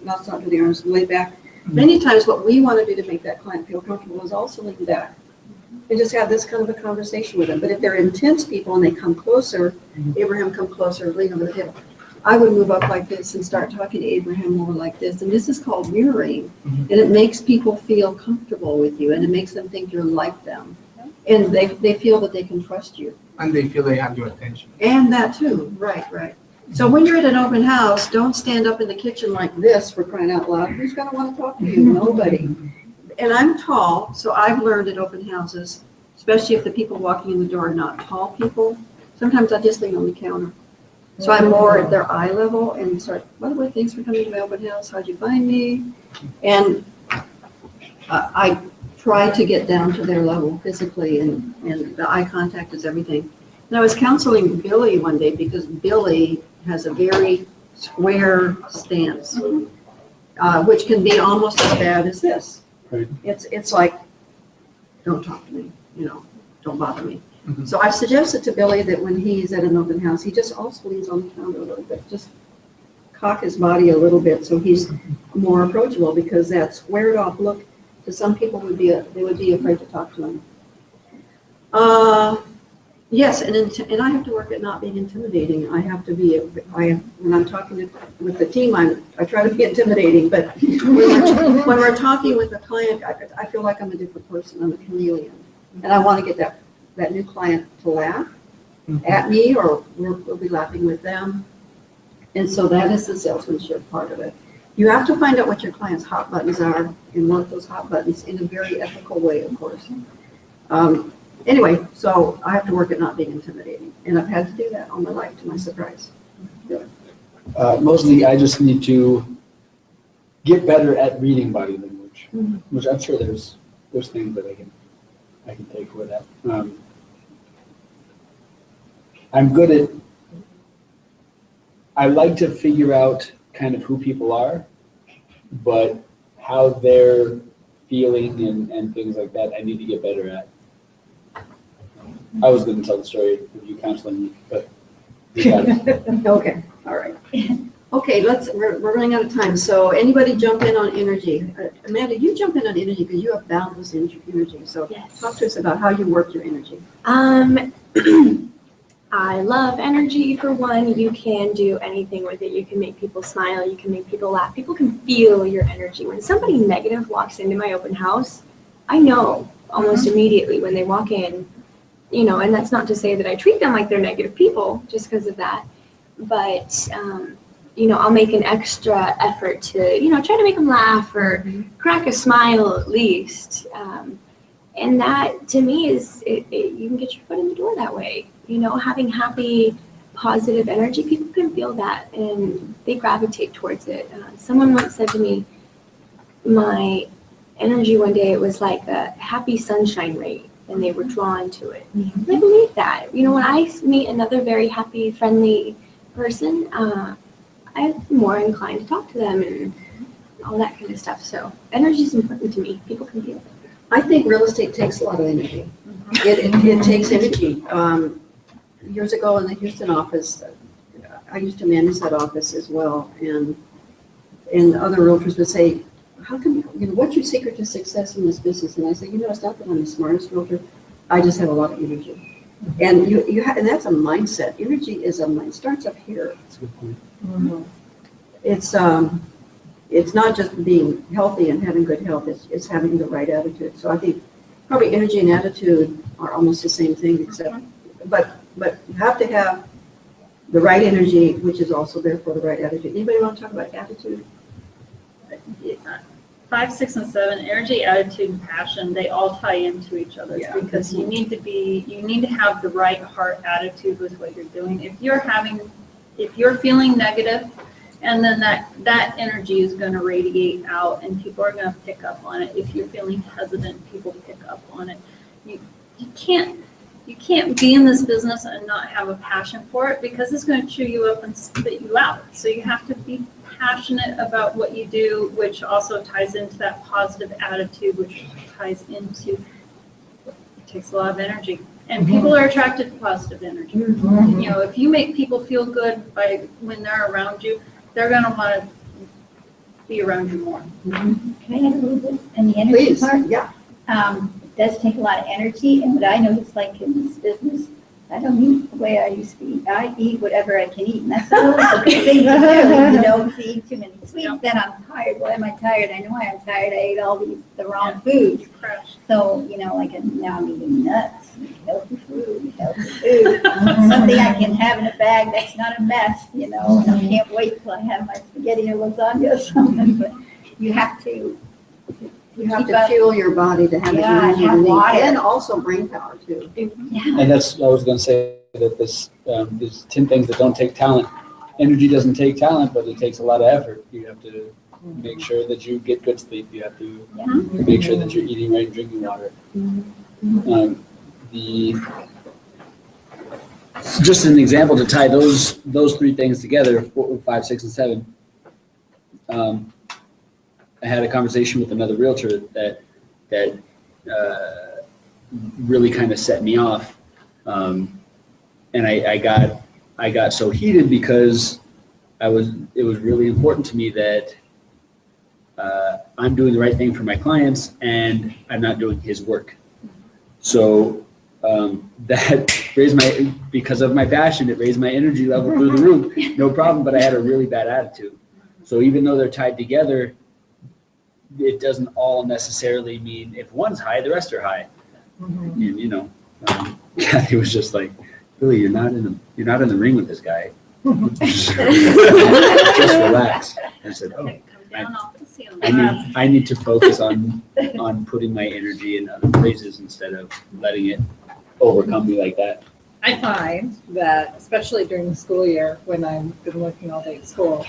not do the arms, laid back, many times what we want to do to make that client feel comfortable is also lean back and just have this kind of a conversation with them. But if they're intense people and they come closer, Abraham come closer, lean over the table. I would move up like this and start talking to Abraham more like this. And this is called mirroring. And it makes people feel comfortable with you and it makes them think you're like them. And they feel that they can trust you. And they feel they have your attention. And that too, right. So when you're at an open house, don't stand up in the kitchen like this, for crying out loud. Who's gonna want to talk to you? Nobody. And I'm tall, so I've learned at open houses, especially if the people walking in the door are not tall people, sometimes I just lean on the counter. So I'm more at their eye level and start, by the way, thanks for coming to my open house. How'd you find me? And I try to get down to their level physically, and the eye contact is everything. And I was counseling Billy one day because Billy has a very square stance, which can be almost as bad as this. Right. It's like, don't talk to me, don't bother me. So I suggested to Billy that when he's at an open house, he just also leans on the counter a little bit, just cock his body a little bit so he's more approachable, because that squared off look to some people would be afraid to talk to him. Yes, and I have to work at not being intimidating. I have to be, when I'm talking with the team, I try to be intimidating, but when we're talking with a client, I feel like I'm a different person. I'm a chameleon. And I want to get that new client to laugh at me, or we'll be laughing with them. And so that is the salesmanship part of it. You have to find out what your client's hot buttons are and work those hot buttons in a very ethical way, of course. Anyway, so I have to work at not being intimidating, and I've had to do that all my life, to my surprise. Mostly, I just need to get better at reading body language, which I'm sure there's things that I can take with that. I'm good at. I like to figure out kind of who people are, but how they're feeling and things like that, I need to get better at. I was going to tell the story of you counseling me, but you got it. Okay, all right. Okay, we're running out of time. So anybody jump in on energy? Amanda, you jump in on energy because you have boundless energy. So Yes. talk to us about how you work your energy. I love energy, for one. You can do anything with it. You can make people smile. You can make people laugh. People can feel your energy. When somebody negative walks into my open house, I know almost immediately when they walk in, and that's not to say that I treat them like they're negative people just because of that. But, I'll make an extra effort to, try to make them laugh or crack a smile at least. And that, to me, is you can get your foot in the door that way. Having happy, positive energy, people can feel that and they gravitate towards it. Someone once said to me, my energy one day, it was like a happy sunshine ray, and they were drawn to it. I believe that. When I meet another very happy, friendly person, I'm more inclined to talk to them and all that kind of stuff. So energy is important to me. People can feel it. I think real estate takes a lot of energy. It takes energy. Years ago in the Houston office, I used to manage that office as well, and other realtors would say, how come, what's your secret to success in this business? And I say, it's not that I'm the smartest realtor, I just have a lot of energy. And and that's a mindset. Energy is a mind, starts up here. That's a good point. It's not just being healthy and having good health, it's having the right attitude. So I think probably energy and attitude are almost the same thing, except, but you have to have the right energy, which is also therefore the right attitude. Anybody want to talk about attitude? 5, 6, and 7, energy, attitude, and passion, they all tie into each other because you need to have the right heart attitude with what you're doing. If you're feeling negative, and then that energy is going to radiate out and people are going to pick up on it. If you're feeling hesitant, people pick up on it. You can't be in this business and not have a passion for it because it's going to chew you up and spit you out. So you have to be passionate about what you do, which also ties into that positive attitude, which ties into, it takes a lot of energy. And people are attracted to positive energy. You know, if you make people feel good when they're around you, they're going to want to be around you more. Can I add a little bit in the energy Please, part? yeah. It does take a lot of energy, and what I notice, like in this business, I don't eat the way I used to eat. I eat whatever I can eat, and that's always a good thing to do, you know, if you eat too many sweets, then I'm tired. Why am I tired? I know why I'm tired. I ate all the wrong foods. Crash. So, you know, like now I'm eating nuts, healthy food, something I can have in a bag that's not a mess, you know, and I can't wait till I have my spaghetti or lasagna or something, but you have to. You have to fuel your body to have the Yeah, energy have you need, water. and also brain power too. Yeah. And I was gonna say that there's 10 things that don't take talent. Energy doesn't take talent, but it takes a lot of effort. You have to make sure that you get good sleep. You have to make sure that you're eating right and drinking water. Just an example to tie those 3 things together, 4, 5, 6, and 7. I had a conversation with another realtor that really kind of set me off, and I got so heated because it was really important to me that I'm doing the right thing for my clients and I'm not doing his work. So that because of my passion, it raised my energy level through the roof, no problem. But I had a really bad attitude. So even though they're tied together, it doesn't all necessarily mean if one's high, the rest are high. And, you know, Kathy was just like, Billy, you're not in the ring with this guy. Just relax. I said, oh, Come down off the ceiling. I need to focus on putting my energy in other places instead of letting it overcome me like that. I find that, especially during the school year, when I've been working all day at school,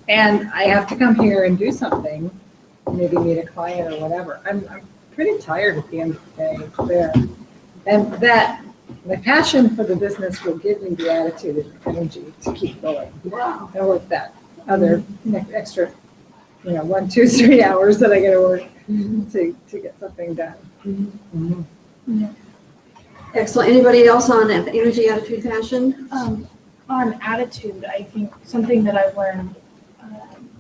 and I have to come here and do something, maybe meet a client or whatever, I'm pretty tired at the end of the day there. And that, my passion for the business will give me the attitude and energy to keep going. Wow. And work that other extra, 1, 2, 3 hours that I gotta work to get something done. Excellent. Anybody else on energy, attitude, passion? On attitude, I think something that I've learned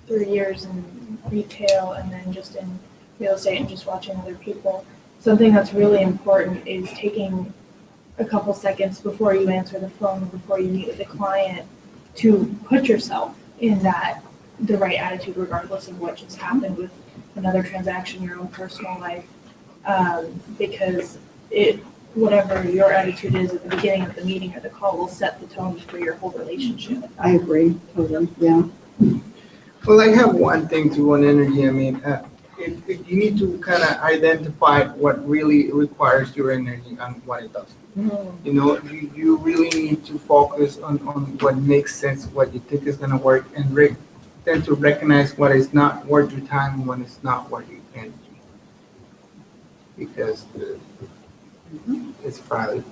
through years in retail and then just in real estate and just watching other people, something that's really important is taking a couple seconds before you answer the phone, before you meet with the client, to put yourself in the right attitude, regardless of what just happened with another transaction, your own personal life, because whatever your attitude is at the beginning of the meeting or the call will set the tone for your whole relationship. I agree, totally, yeah. Well, I have one thing to on energy. I mean, you need to kind of identify what really requires your energy and what it doesn't. You know, you really need to focus on what makes sense, what you think is going to work, and tend to recognize what is not worth your time and what is not worth your energy. Because it's probably.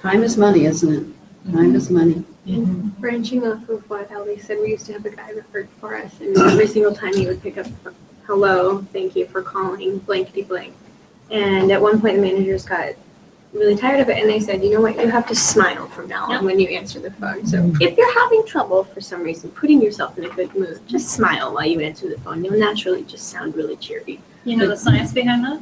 Time is money, isn't it? Time is money. Branching off of what Ellie said, we used to have a guy that worked for us, and every single time he would pick up, hello, thank you for calling, blankety blank. And at one point, the managers got really tired of it, and they said, you know what, you have to smile from now on when you answer the phone. So if you're having trouble for some reason putting yourself in a good mood, just smile while you answer the phone. You'll naturally just sound really cheery. You know the science behind that?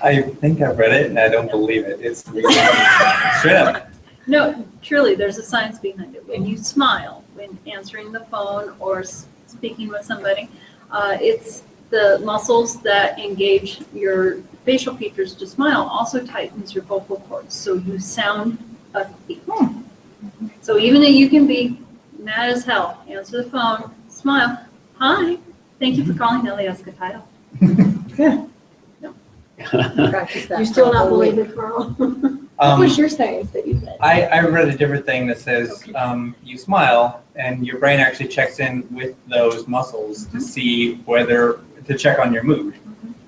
I think I've read it and I don't believe it. It's straight up. No, truly, there's a science behind it. When you smile, when answering the phone or speaking with somebody, it's the muscles that engage your facial features to smile also tightens your vocal cords, so you sound upbeat. So even though you can be mad as hell, answer the phone, smile, hi, thank you for calling Ellie Escatile. Practice that You still for a not whole week. believe it, Carl? What was your science that you said? I read a different thing that says you smile and your brain actually checks in with those muscles to see to check on your mood.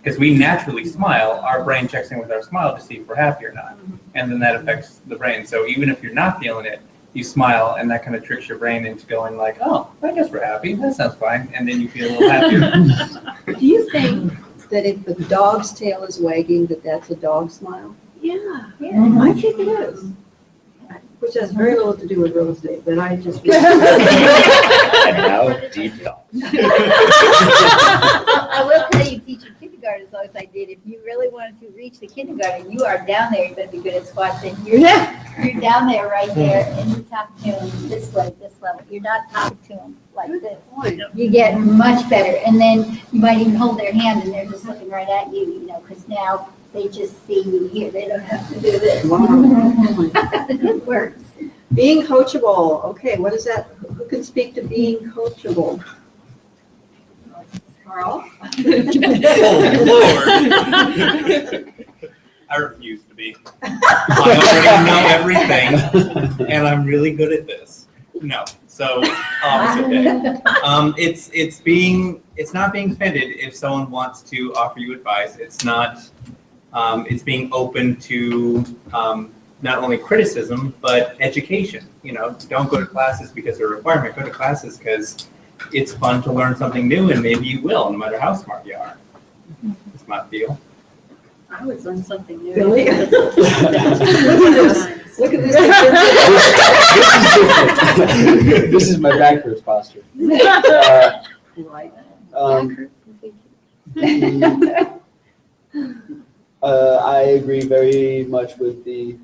Because we naturally smile, our brain checks in with our smile to see if we're happy or not. And then that affects the brain. So even if you're not feeling it, you smile and that kind of tricks your brain into going like, oh, I guess we're happy. That sounds fine. And then you feel a little happier. Do you think that if the dog's tail is wagging, that's a dog smile? Yeah. I think it is. Which has very little to do with real estate, but I just. And now, deep thoughts. I will tell you, teaching kindergarten as long as I did, if you really wanted to reach the kindergarten, you are down there, you better be good at squatching. You're down there right there, and you talk to them this way, this level. You're not talking to them like this. You get much better, and then you might even hold their hand, and they're just looking right at you, because now they just see you here. They don't have to do this. It works. Being coachable, okay, what is that? Who can speak to being coachable? Carl? Oh, Lord. I refuse to be. I already know everything, and I'm really good at this. No, so opposite day. It's not being offended if someone wants to offer you advice. It's not. It's being open to not only criticism but education. Don't go to classes because they're a requirement. Go to classes because it's fun to learn something new, and maybe you will, no matter how smart you are. That's my feel. I always learn something new. Really? Look at this. This is my backwards posture. Right. I agree very much with the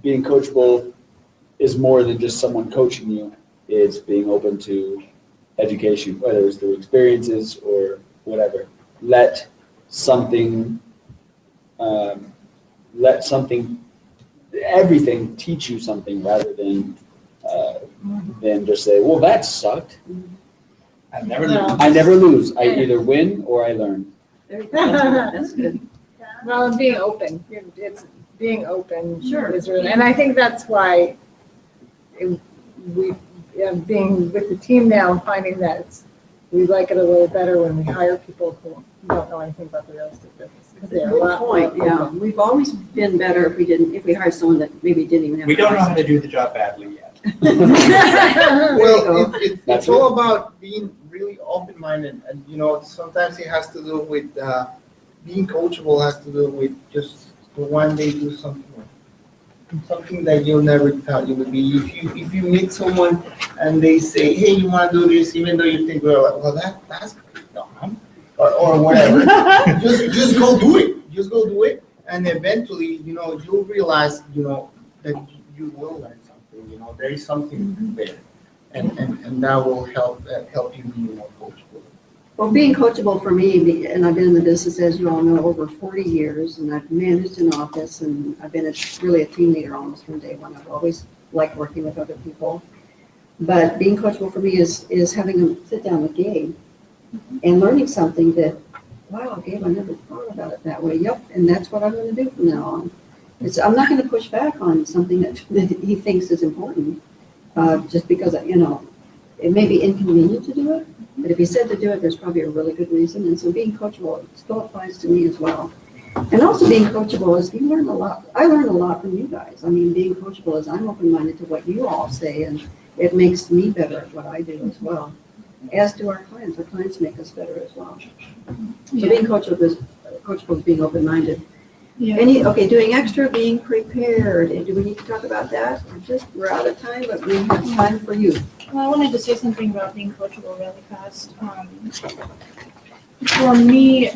being coachable is more than just someone coaching you. It's being open to education, whether it's through experiences or whatever. Let everything teach you something rather than just say, well, that sucked. I never I never lose. I either win or I learn. There you go. That's good. Well, and being open, it's being open. Sure. Is really, and I think that's why being with the team now and finding that we like it a little better when we hire people who don't know anything about the real estate business. Because they're a lot Good point, more yeah. open. We've always been better if we hired someone that maybe didn't even have. We don't know how to do the job badly yet. Well, it's That's all about being really open-minded, and sometimes it has to do with being coachable. Has to do with just one day do something that you never thought you would be. If you meet someone and they say, hey, you want to do this, even though you think, well, that's dumb or whatever, just go do it. Just go do it, and eventually, you'll realize, that you will learn something. There is something there, and that will help you be more coachable. Well, being coachable for me, and I've been in the business, as you all know, over 40 years, and I've managed an office, and I've been really a team leader almost from day one. I've always liked working with other people. But being coachable for me is having them sit down with Gabe and learning something that, wow, Gabe, I never thought about it that way. Yep, and that's what I'm going to do from now on. I'm not going to push back on something that he thinks is important, just because, it may be inconvenient to do it, but if he said to do it, there's probably a really good reason. And so being coachable still applies to me as well. And also being coachable is you learn a lot. I learn a lot from you guys. I mean, being coachable is I'm open-minded to what you all say, and it makes me better at what I do as well. As do our clients. Our clients make us better as well. So being coachable is being open-minded. Yeah. Doing extra, being prepared. Do we need to talk about that? We're out of time, but we have time for you. Well, I wanted to say something about being coachable really fast. For me,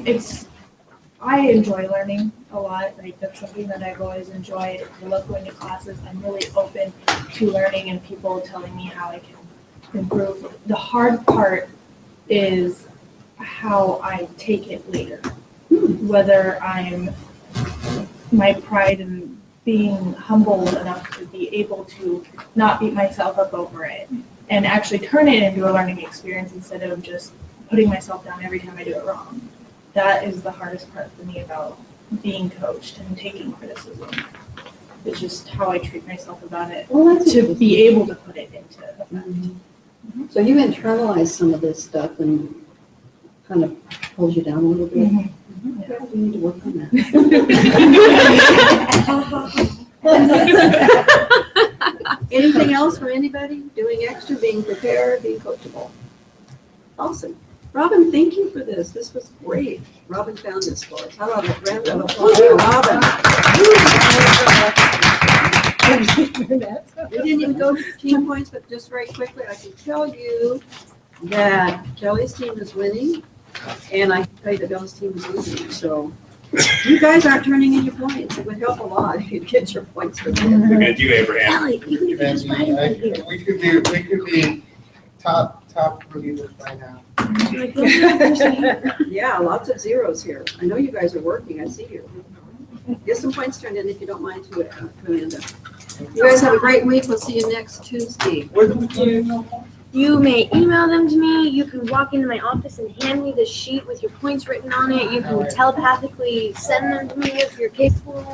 I enjoy learning a lot. Like, that's something that I've always enjoyed. I love going to classes. I'm really open to learning and people telling me how I can improve. The hard part is how I take it later. Whether my pride in being humble enough to be able to not beat myself up over it and actually turn it into a learning experience instead of just putting myself down every time I do it wrong. that is the hardest part for me about being coached and taking criticism. It's just how I treat myself about it, Well, that's to be able to put it into effect. So you internalize some of this stuff and kind of pulls you down a little bit. Yeah, we need to work on that. Anything else from anybody? Doing extra, being prepared, being coachable. Awesome. Robin, thank you for this. This was great. Robin found this for us. How about a round of applause for Robin? We didn't even go to 15 points, but just very quickly, I can tell you that Kelly's team is winning, and I can tell you that Bill's team is losing. So you guys aren't turning in your points. It would help a lot if you get your points for that. Look at you, Abraham. Ellie, you can just fight right here. We could be top relievers by now. Yeah, lots of zeros here. I know you guys are working. I see you. Get some points turned in if you don't mind to Amanda. You guys have a great week. We'll see you next Tuesday. You may email them to me. You can walk into my office and hand me the sheet with your points written on it. You can telepathically send them to me if you're capable.